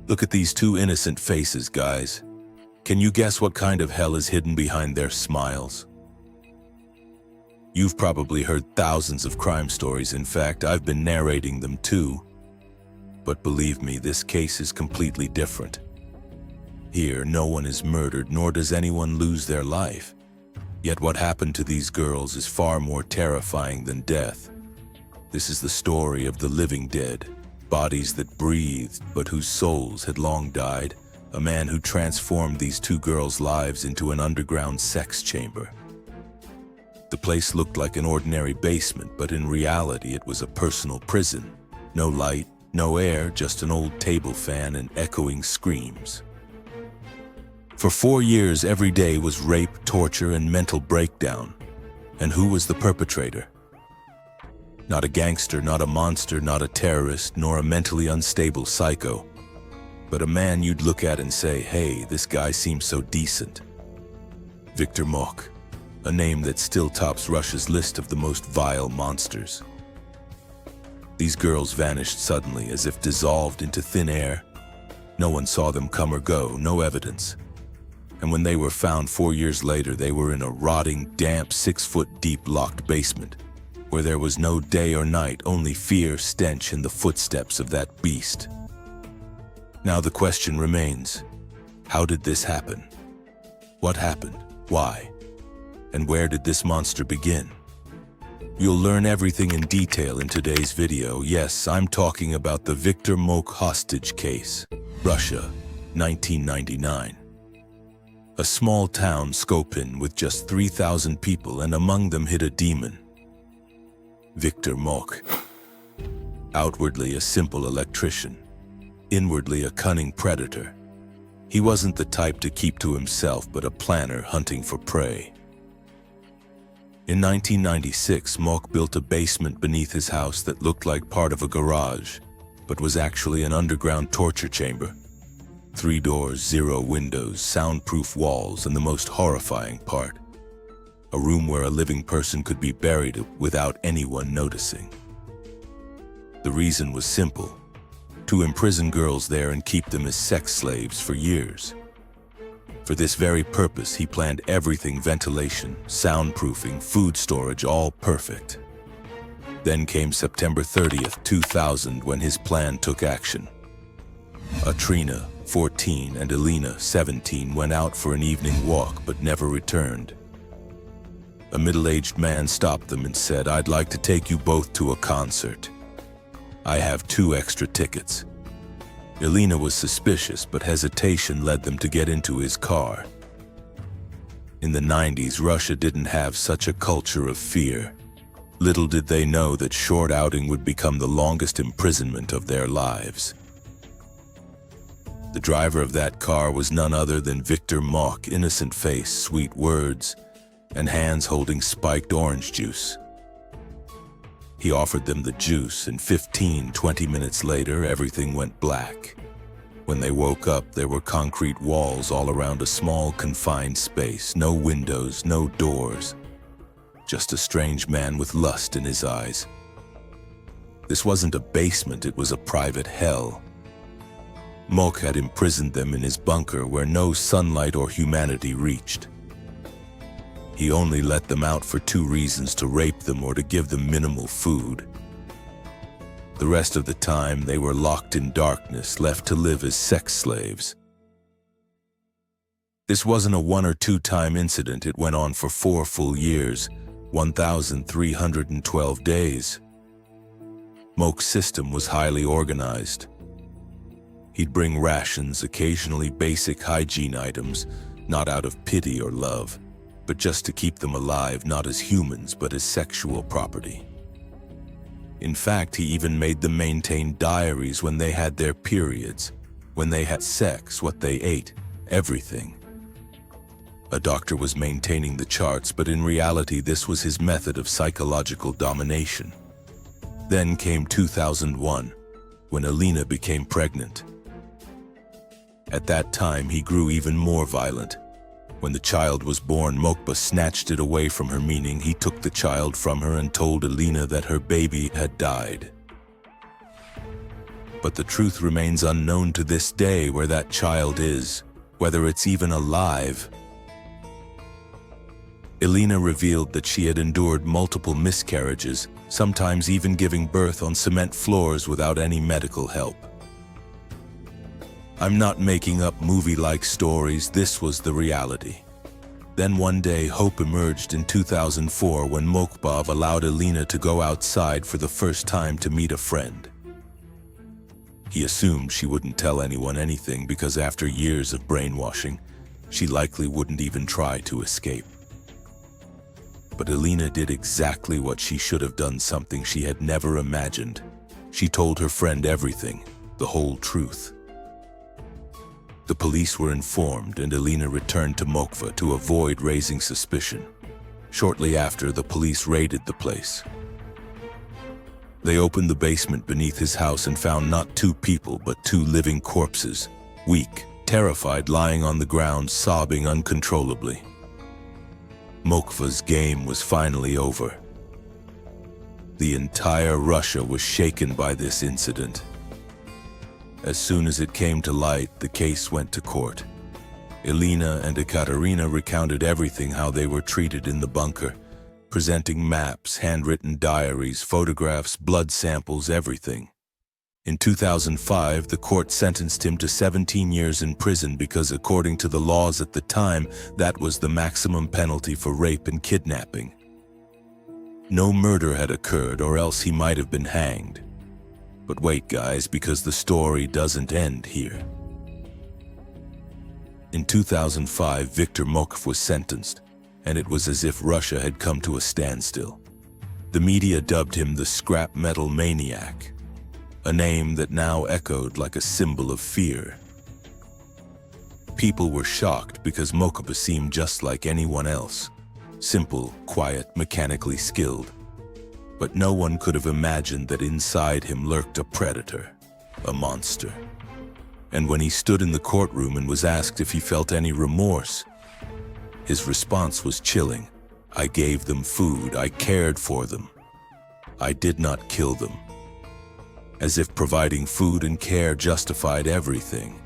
Look at these two innocent faces, guys. Can you guess what kind of hell is hidden behind their smiles? You've probably heard thousands of crime stories. In fact, I've been narrating them too. But believe me, this case is completely different. Here, no one is murdered, nor does anyone lose their life. Yet what happened to these girls is far more terrifying than death. This is the story of the living dead, bodies that breathed but whose souls had long died. A man who transformed these two girls' lives into an underground sex chamber. The place looked like an ordinary basement, but in reality it was a personal prison. No light, no air, just an old table fan and echoing screams. For 4 years, every day was rape, torture, and mental breakdown. And who was the perpetrator? Not a gangster, not a monster, not a terrorist, nor a mentally unstable psycho. But a man you'd look at and say, hey, this guy seems so decent. Viktor Mokhov, a name that still tops Russia's list of the most vile monsters. These girls vanished suddenly, as if dissolved into thin air. No one saw them come or go, no evidence. And when they were found 4 years later, they were in a rotting, damp, 6-foot-deep locked basement, where there was no day or night, only fear, stench, and the footsteps of that beast. Now the question remains, how did this happen? What happened? Why? And where did this monster begin? You'll learn everything in detail in today's video. Yes, I'm talking about the Viktor Mokhov hostage case, Russia, 1999. A small town, Skopin, with just 3,000 people, and among them hid a demon. Viktor Mokhov. Outwardly a simple electrician, inwardly a cunning predator. He wasn't the type to keep to himself, but a planner hunting for prey. In 1996, Mokhov built a basement beneath his house that looked like part of a garage, but was actually an underground torture chamber. 3 doors, 0 windows, soundproof walls, and the most horrifying part, a room where a living person could be buried without anyone noticing. The reason was simple: to imprison girls there and keep them as sex slaves for years. For this very purpose, he planned everything: ventilation, soundproofing, food storage, all perfect. Then came September 30th, 2000, when his plan took action. Atrina, 14, and Elena, 17, went out for an evening walk but never returned. A middle-aged man stopped them and said, "I'd like to take you both to a concert. I have 2 extra tickets." Elena was suspicious, but hesitation led them to get into his car. In the 90s, Russia didn't have such a culture of fear. Little did they know that short outing would become the longest imprisonment of their lives. The driver of that car was none other than Viktor Mokhov, innocent face, sweet words, and hands holding spiked orange juice. He offered them the juice, and 15-20 minutes later, everything went black. When they woke up, there were concrete walls all around a small, confined space. No windows, no doors. Just a strange man with lust in his eyes. This wasn't a basement, it was a private hell. Mokhov had imprisoned them in his bunker where no sunlight or humanity reached. He only let them out for 2 reasons: to rape them or to give them minimal food. The rest of the time, they were locked in darkness, left to live as sex slaves. This wasn't a 1 or 2 time incident. It went on for 4 full years, 1,312 days. Mokhov's system was highly organized. He'd bring rations, occasionally basic hygiene items, not out of pity or love, but just to keep them alive, not as humans, but as sexual property. In fact, he even made them maintain diaries when they had their periods, when they had sex, what they ate, everything. A doctor was maintaining the charts, but in reality, this was his method of psychological domination. Then came 2001, when Elena became pregnant. At that time, he grew even more violent. When the child was born, Mokhov snatched it away from her, meaning he took the child from her and told Elena that her baby had died. But the truth remains unknown to this day where that child is, whether it's even alive. Elena revealed that she had endured multiple miscarriages, sometimes even giving birth on cement floors without any medical help. I'm not making up movie-like stories, this was the reality. Then one day, hope emerged in 2004 when Mokhov allowed Elena to go outside for the first time to meet a friend. He assumed she wouldn't tell anyone anything because after years of brainwashing, she likely wouldn't even try to escape. But Elena did exactly what she should have done, something she had never imagined. She told her friend everything, the whole truth. The police were informed and Elena returned to Mokhov to avoid raising suspicion. Shortly after, the police raided the place. They opened the basement beneath his house and found not 2 people but 2 living corpses, weak, terrified, lying on the ground, sobbing uncontrollably. Mokhov's game was finally over. The entire Russia was shaken by this incident. As soon as it came to light, the case went to court. Elena and Ekaterina recounted everything, how they were treated in the bunker, presenting maps, handwritten diaries, photographs, blood samples, everything. In 2005, the court sentenced him to 17 years in prison because, according to the laws at the time, that was the maximum penalty for rape and kidnapping. No murder had occurred, or else he might have been hanged. But wait, guys, because the story doesn't end here. In 2005, Viktor Mokhov was sentenced, and it was as if Russia had come to a standstill. The media dubbed him the scrap metal maniac, a name that now echoed like a symbol of fear. People were shocked because Mokhov seemed just like anyone else, simple, quiet, mechanically skilled. But no one could have imagined that inside him lurked a predator, a monster. And when he stood in the courtroom and was asked if he felt any remorse, his response was chilling. I gave them food, I cared for them. I did not kill them. As if providing food and care justified everything.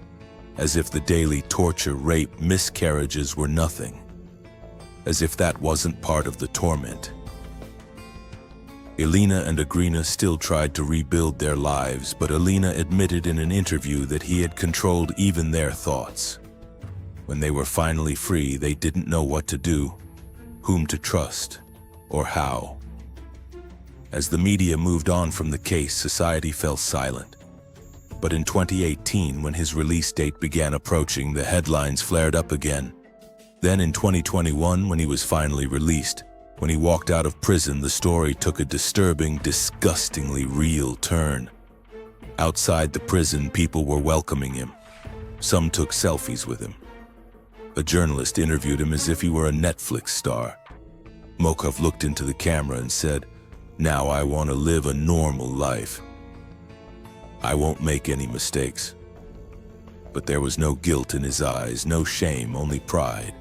As if the daily torture, rape, miscarriages were nothing. As if that wasn't part of the torment. Elena and Agrina still tried to rebuild their lives, but Elena admitted in an interview that he had controlled even their thoughts. When they were finally free, they didn't know what to do, whom to trust, or how. As the media moved on from the case, society fell silent. But in 2018, when his release date began approaching, the headlines flared up again. Then in 2021, when he was finally released, when he walked out of prison, the story took a disturbing, disgustingly real turn. Outside the prison, people were welcoming him. Some took selfies with him. A journalist interviewed him as if he were a Netflix star. Mokhov looked into the camera and said, "Now I want to live a normal life. I won't make any mistakes." But there was no guilt in his eyes, no shame, only pride.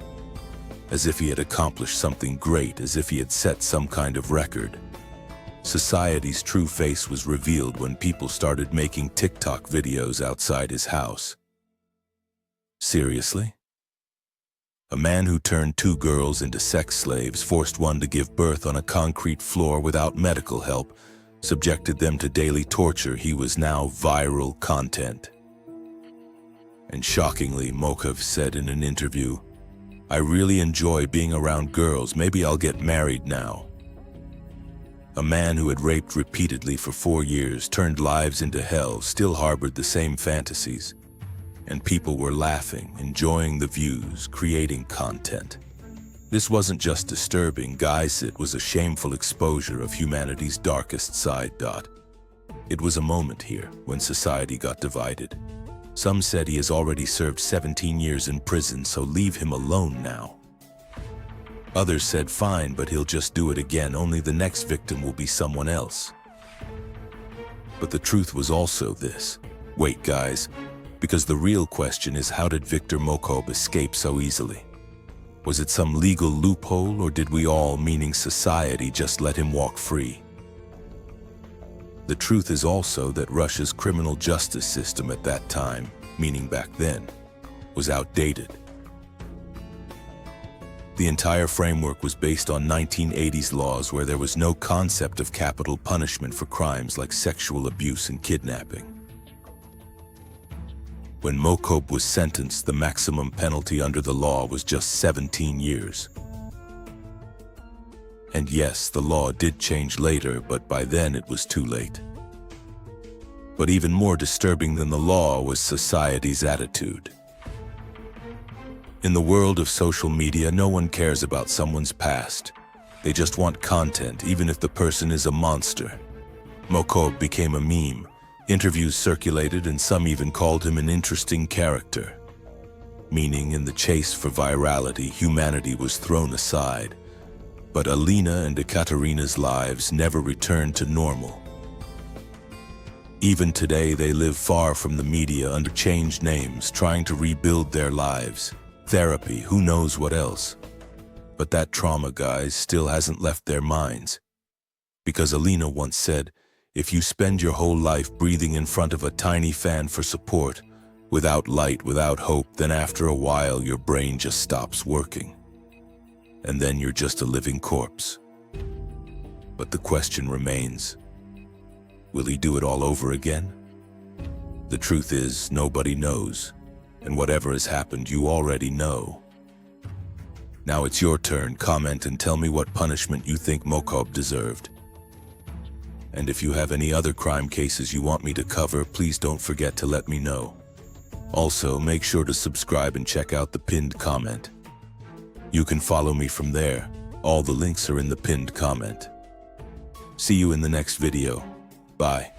As if he had accomplished something great, as if he had set some kind of record. Society's true face was revealed when people started making TikTok videos outside his house. Seriously? A man who turned 2 girls into sex slaves, forced one to give birth on a concrete floor without medical help, subjected them to daily torture. He was now viral content. And shockingly, Mokhov said in an interview, "I really enjoy being around girls, maybe I'll get married now." A man who had raped repeatedly for 4 years, turned lives into hell, still harbored the same fantasies. And people were laughing, enjoying the views, creating content. This wasn't just disturbing, guys, it was a shameful exposure of humanity's darkest side. It was a moment here when society got divided. Some said he has already served 17 years in prison, so leave him alone now. Others said fine, but he'll just do it again, only the next victim will be someone else. But the truth was also this. Wait, guys, because the real question is, how did Viktor Mokhov escape so easily? Was it some legal loophole, or did we all, meaning society, just let him walk free? The truth is also that Russia's criminal justice system at that time, meaning back then, was outdated. The entire framework was based on 1980s laws where there was no concept of capital punishment for crimes like sexual abuse and kidnapping. When Mokhov was sentenced, the maximum penalty under the law was just 17 years. And yes, the law did change later, but by then it was too late. But even more disturbing than the law was society's attitude. In the world of social media, no one cares about someone's past. They just want content, even if the person is a monster. Mokhov became a meme. Interviews circulated, and some even called him an interesting character. Meaning, in the chase for virality, humanity was thrown aside. But Alina and Ekaterina's lives never returned to normal. Even today, they live far from the media under changed names, trying to rebuild their lives. Therapy, who knows what else. But that trauma, guys, still hasn't left their minds. Because Alina once said, if you spend your whole life breathing in front of a tiny fan for support, without light, without hope, then after a while your brain just stops working. And then you're just a living corpse. But the question remains, will he do it all over again? The truth is, nobody knows. And whatever has happened, you already know. Now it's your turn. Comment and tell me what punishment you think Mokhov deserved. And if you have any other crime cases you want me to cover, please don't forget to let me know. Also, make sure to subscribe and check out the pinned comment. You can follow me from there. All the links are in the pinned comment. See you in the next video. Bye.